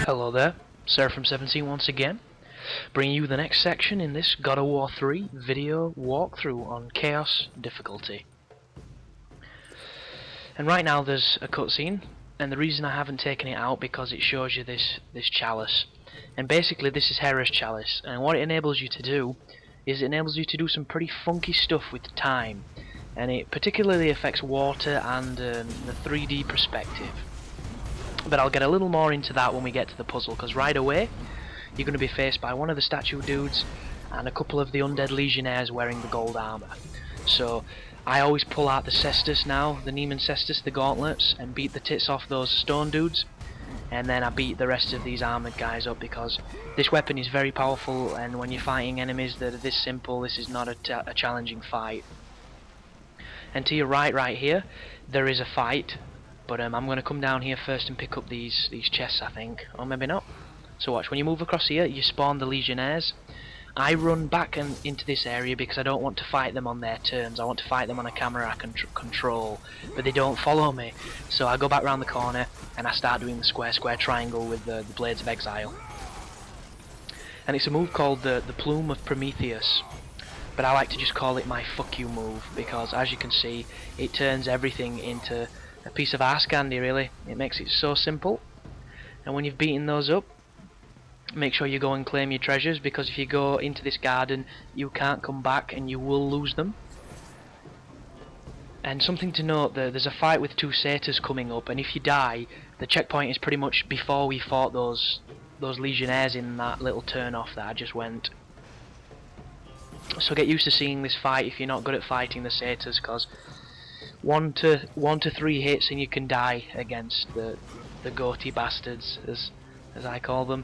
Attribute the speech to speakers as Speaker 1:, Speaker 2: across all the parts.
Speaker 1: Hello there, Seraphim17 once again, bringing you the next section in this God of War 3 video walkthrough on Chaos difficulty. And right now there's a cutscene, and the reason I haven't taken it out because it shows you this chalice. And basically this is Hera's chalice, and what it enables you to do is it enables you to do some pretty funky stuff with time, and it particularly affects water and the 3D perspective. But I'll get a little more into that when we get to the puzzle, because right away you're going to be faced by one of the statue dudes and a couple of the undead legionnaires wearing the gold armor. So I always pull out the cestus now, the Neiman cestus, the gauntlets, and beat the tits off those stone dudes, and then I beat the rest of these armored guys up, because this weapon is very powerful, and when you're fighting enemies that are this simple, this is not a challenging fight. And to your right here, there is a fight. But I'm going to come down here first and pick up these chests, I think. Or maybe not. So watch, when you move across here, you spawn the legionnaires. I run back into this area because I don't want to fight them on their terms. I want to fight them on a camera I can control. But they don't follow me. So I go back round the corner and I start doing the square triangle with the Blades of Exile. And it's a move called the Plume of Prometheus. But I like to just call it my fuck you move, because as you can see, it turns everything into a piece of ass candy, really. It makes it so simple. And when you've beaten those up, make sure you go and claim your treasures, because if you go into this garden you can't come back and you will lose them. And something to note, there's a fight with two satyrs coming up, and if you die, the checkpoint is pretty much before we fought those legionnaires in that little turn off that I just went. So get used to seeing this fight if you're not good at fighting the satyrs, because 1 to 3 hits and you can die against the goatee bastards, as I call them.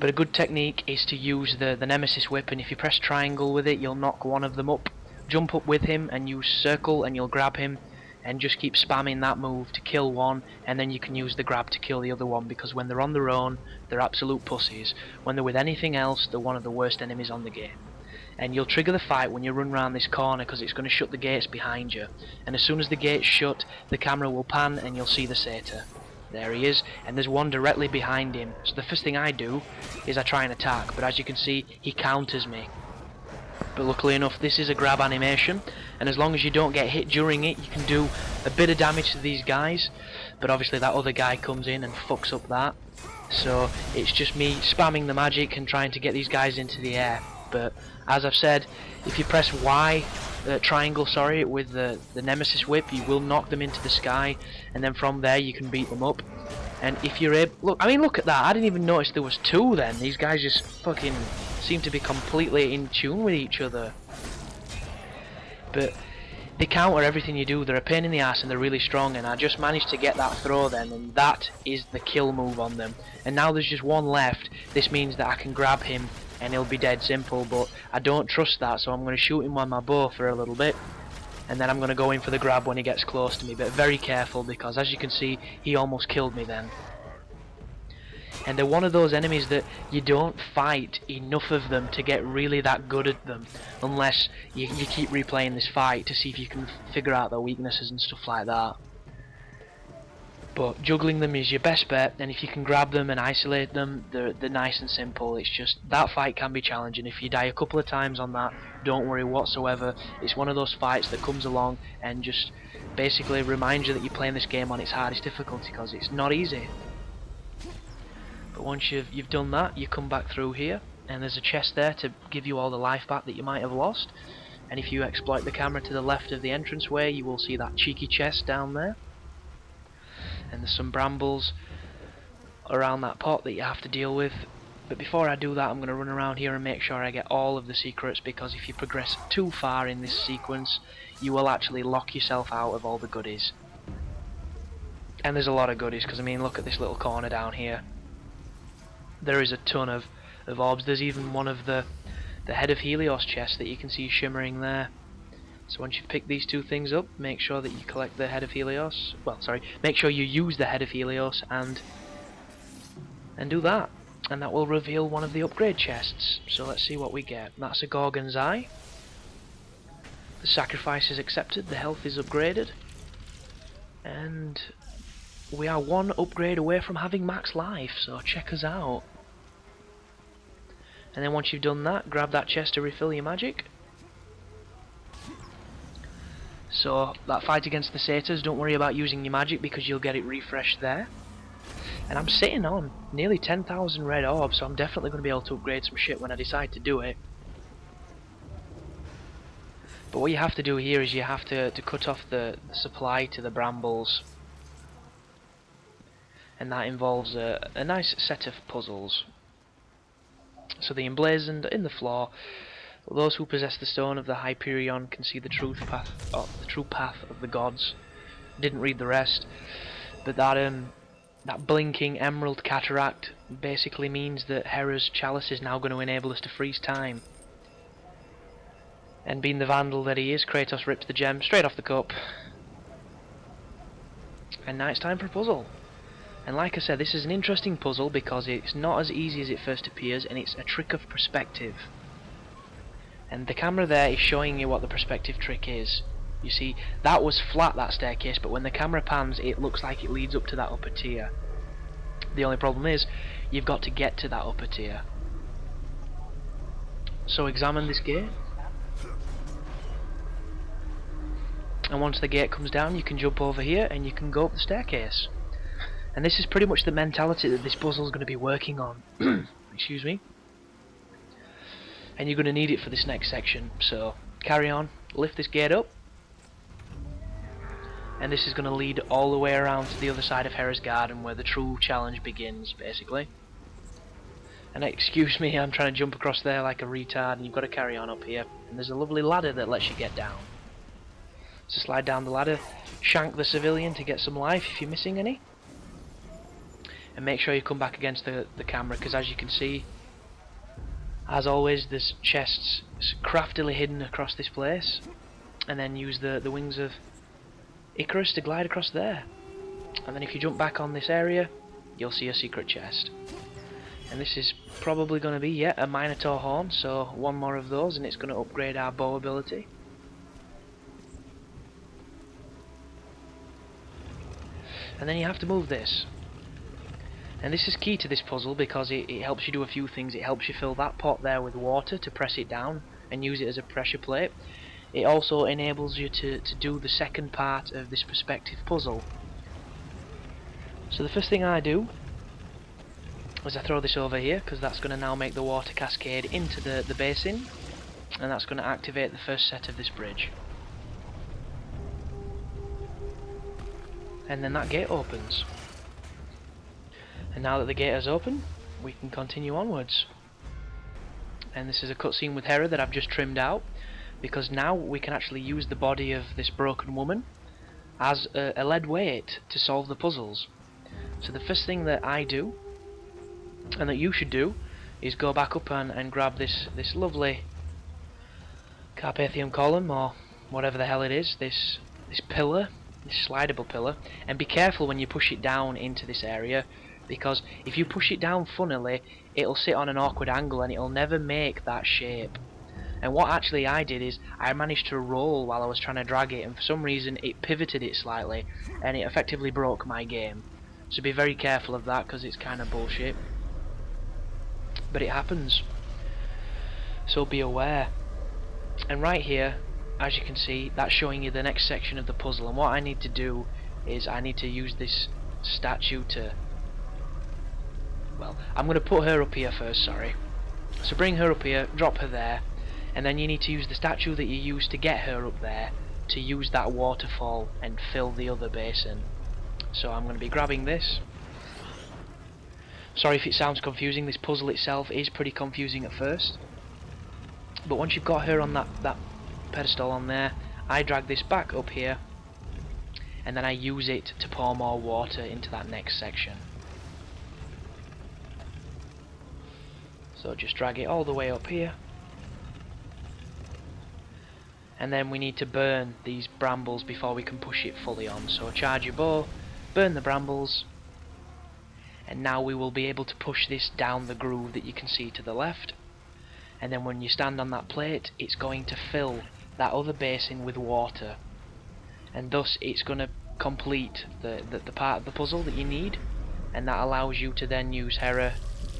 Speaker 1: But a good technique is to use the Nemesis whip, and if you press triangle with it, you'll knock one of them up. Jump up with him and use circle and you'll grab him, and just keep spamming that move to kill one, and then you can use the grab to kill the other one, because when they're on their own, they're absolute pussies. When they're with anything else, they're one of the worst enemies on the game. And you'll trigger the fight when you run around this corner, because it's going to shut the gates behind you. And as soon as the gates shut, the camera will pan and you'll see the satyr. There he is, and there's one directly behind him. So the first thing I do is I try and attack, but as you can see, he counters me. But luckily enough, this is a grab animation, and as long as you don't get hit during it, you can do a bit of damage to these guys. But obviously that other guy comes in and fucks up that. So it's just me spamming the magic and trying to get these guys into the air. But as I've said, if you press Y, triangle, sorry, with the Nemesis whip, you will knock them into the sky, and then from there you can beat them up. And if you're able, look at that, I didn't even notice there was two then. These guys just fucking seem to be completely in tune with each other. But they counter everything you do, they're a pain in the ass and they're really strong, and I just managed to get that throw then, and that is the kill move on them. And now there's just one left. This means that I can grab him and he'll be dead simple, but I don't trust that, so I'm going to shoot him with my bow for a little bit, and then I'm going to go in for the grab when he gets close to me, but very careful, because as you can see, he almost killed me then. And they're one of those enemies that you don't fight enough of them to get really that good at them, unless you keep replaying this fight to see if you can figure out their weaknesses and stuff like that. But juggling them is your best bet, and if you can grab them and isolate them, they're nice and simple. It's just, that fight can be challenging. If you die a couple of times on that, don't worry whatsoever. It's one of those fights that comes along and just basically reminds you that you're playing this game on its hardest difficulty, because it's not easy. But once you've done that, you come back through here, and there's a chest there to give you all the life back that you might have lost. And if you exploit the camera to the left of the entranceway, you will see that cheeky chest down there. And there's some brambles around that pot that you have to deal with. But before I do that, I'm going to run around here and make sure I get all of the secrets, because if you progress too far in this sequence, you will actually lock yourself out of all the goodies. And there's a lot of goodies, because I mean, look at this little corner down here. There is a ton of orbs. There's even one of the Head of Helios chests that you can see shimmering there. So once you've picked these two things up, make sure that you collect the Head of Helios. Well, sorry, make sure you use the Head of Helios and do that. And that will reveal one of the upgrade chests. So let's see what we get. That's a Gorgon's Eye. The sacrifice is accepted, the health is upgraded. And we are one upgrade away from having max life, so check us out. And then once you've done that, grab that chest to refill your magic. So that fight against the satyrs, don't worry about using your magic because you'll get it refreshed there. And I'm sitting on nearly 10,000 red orbs, so I'm definitely going to be able to upgrade some shit when I decide to do it. But what you have to do here is you have to cut off the supply to the brambles. And that involves a nice set of puzzles. So the emblazoned in the floor, those who possess the stone of the Hyperion can see the true path of the gods. Didn't read the rest, but that blinking emerald cataract basically means that Hera's chalice is now going to enable us to freeze time. And being the vandal that he is, Kratos rips the gem straight off the cup. And now it's time for a puzzle. And like I said, this is an interesting puzzle because it's not as easy as it first appears, and it's a trick of perspective. And the camera there is showing you what the perspective trick is. You see, that was flat, that staircase, but when the camera pans, it looks like it leads up to that upper tier. The only problem is, you've got to get to that upper tier. So examine this gate. And once the gate comes down, you can jump over here and you can go up the staircase. And this is pretty much the mentality that this puzzle is going to be working on. Excuse me. And you're going to need it for this next section. So carry on, lift this gate up. And this is going to lead all the way around to the other side of Hera's garden where the true challenge begins, basically. And excuse me, I'm trying to jump across there like a retard, and you've got to carry on up here. And there's a lovely ladder that lets you get down. So slide down the ladder, shank the civilian to get some life if you're missing any. And make sure you come back against the camera, because as you can see, as always, there's chests craftily hidden across this place. And then use the wings of Icarus to glide across there. And then if you jump back on this area, you'll see a secret chest. And this is probably going to be yet a Minotaur horn, so one more of those and it's going to upgrade our bow ability. And then you have to move this. And this is key to this puzzle because it helps you do a few things. It helps you fill that pot there with water to press it down and use it as a pressure plate. It also enables you to do the second part of this perspective puzzle. So the first thing I do is I throw this over here because that's going to now make the water cascade into the basin, and that's going to activate the first set of this bridge. And then that gate opens. And now that the gate is open, we can continue onwards. And this is a cutscene with Hera that I've just trimmed out, because now we can actually use the body of this broken woman as a lead weight to solve the puzzles. So the first thing that I do, and that you should do, is go back up and grab this lovely Carpathian column, or whatever the hell it is, this pillar, this slidable pillar, and be careful when you push it down into this area, because if you push it down funnily, it'll sit on an awkward angle and it'll never make that shape. And what actually I did is I managed to roll while I was trying to drag it, and for some reason it pivoted it slightly and it effectively broke my game. So be very careful of that because it's kind of bullshit, but it happens, so be aware. And right here, as you can see, that's showing you the next section of the puzzle, and what I need to do is I need to use this statue to, well, I'm going to put her up here first, sorry. So bring her up here, drop her there, and then you need to use the statue that you used to get her up there to use that waterfall and fill the other basin. So I'm going to be grabbing this. Sorry if it sounds confusing, this puzzle itself is pretty confusing at first. But once you've got her on that pedestal on there, I drag this back up here, and then I use it to pour more water into that next section. So just drag it all the way up here. And then we need to burn these brambles before we can push it fully on. So charge your bow, burn the brambles, and now we will be able to push this down the groove that you can see to the left. And then when you stand on that plate, it's going to fill that other basin with water, and thus it's going to complete the part of the puzzle that you need, and that allows you to then use Hera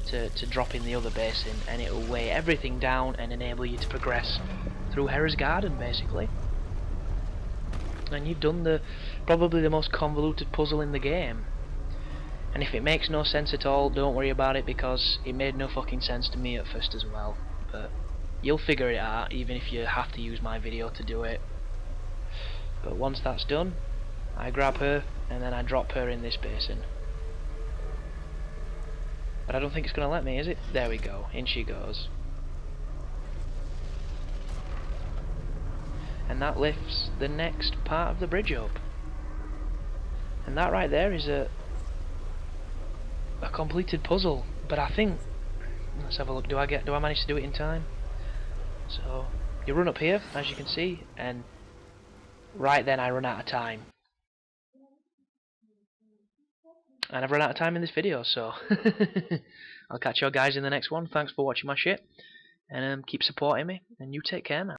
Speaker 1: to drop in the other basin, and it will weigh everything down and enable you to progress through Hera's garden, basically. And you've done probably the most convoluted puzzle in the game. And if it makes no sense at all, don't worry about it, because it made no fucking sense to me at first as well. But you'll figure it out, even if you have to use my video to do it. But once that's done, I grab her, and then I drop her in this basin. But I don't think it's going to let me, is it? There we go, in she goes. And that lifts the next part of the bridge up. And that right there is a completed puzzle. But I think, let's have a look, do I manage to do it in time? So you run up here, as you can see, and right then I run out of time. And I've run out of time in this video, so I'll catch you guys in the next one. Thanks for watching my shit, and keep supporting me, and you take care now.